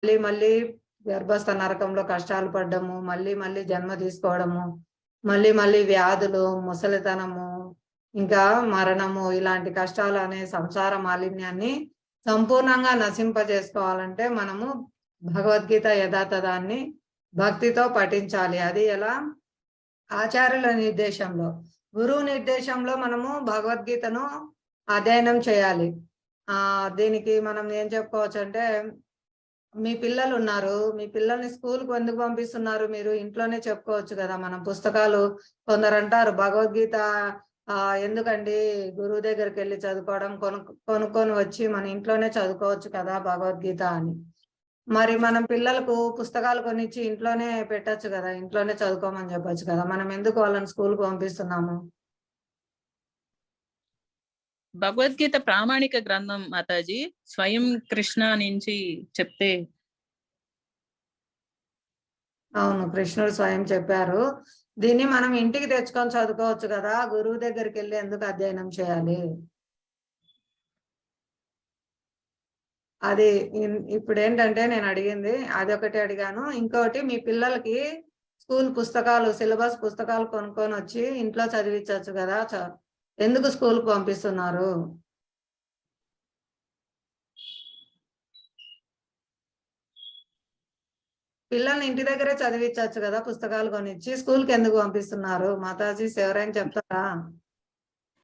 మళ్ళీ మళ్ళీ గర్భస్థ నరకంలో కష్టాలు పడ్డము, మళ్ళీ మళ్ళీ జన్మ తీసుకోవడము, మళ్ళీ మళ్ళీ వ్యాధులు, ముసలితనము, ఇంకా మరణము, ఇలాంటి కష్టాలు అనే సంసార మాలిన్యాన్ని సంపూర్ణంగా నశింపజేసుకోవాలంటే మనము భగవద్గీత యథాతథాన్ని భక్తితో పఠించాలి. అది ఎలా? ఆచార్యుల నిర్దేశంలో, గురువు నిర్దేశంలో మనము భగవద్గీతను అధ్యయనం చేయాలి. దీనికి మనం ఏం చెప్పుకోవచ్చు అంటే, మీ పిల్లలు ఉన్నారు, మీ పిల్లల్ని స్కూల్కి ఎందుకు పంపిస్తున్నారు? మీరు ఇంట్లోనే చెప్పుకోవచ్చు కదా. మనం పుస్తకాలు, కొందరు అంటారు భగవద్గీత ఎందుకండి గురువు దగ్గరికి వెళ్ళి చదువుకోవడం, కొనుక్కొని వచ్చి మన ఇంట్లోనే చదువుకోవచ్చు కదా భగవద్గీత అని. మరి మనం పిల్లలకు పుస్తకాలు కొనిచ్చి ఇంట్లోనే పెట్టచ్చు కదా, ఇంట్లోనే చదువుకోమని చెప్పొచ్చు కదా. మనం ఎందుకు వాళ్ళని స్కూల్కి పంపిస్తున్నాము? భగవద్గీత ప్రామాణిక గ్రంథం మాతాజీ, స్వయం కృష్ణ నుంచి చెప్తే. అవును, కృష్ణుడు స్వయం చెప్పారు. దీన్ని మనం ఇంటికి తెచ్చుకొని చదువుకోవచ్చు కదా, గురువు దగ్గరికి వెళ్ళి ఎందుకు అధ్యయనం చేయాలి? అది ఇప్పుడు ఏంటంటే నేను అడిగింది అది ఒకటి అడిగాను. ఇంకోటి, మీ పిల్లలకి స్కూల్ పుస్తకాలు, సిలబస్ పుస్తకాలు కొనుక్కొని వచ్చి ఇంట్లో చదివించవచ్చు కదా, ఎందుకు స్కూల్కి పంపిస్తున్నారు? పిల్లల్ని ఇంటి దగ్గరే చదివించవచ్చు కదా పుస్తకాలు కొనిచ్చి, స్కూల్కి ఎందుకు పంపిస్తున్నారు? మాతాజీ ఎవరైనా చెప్తారా?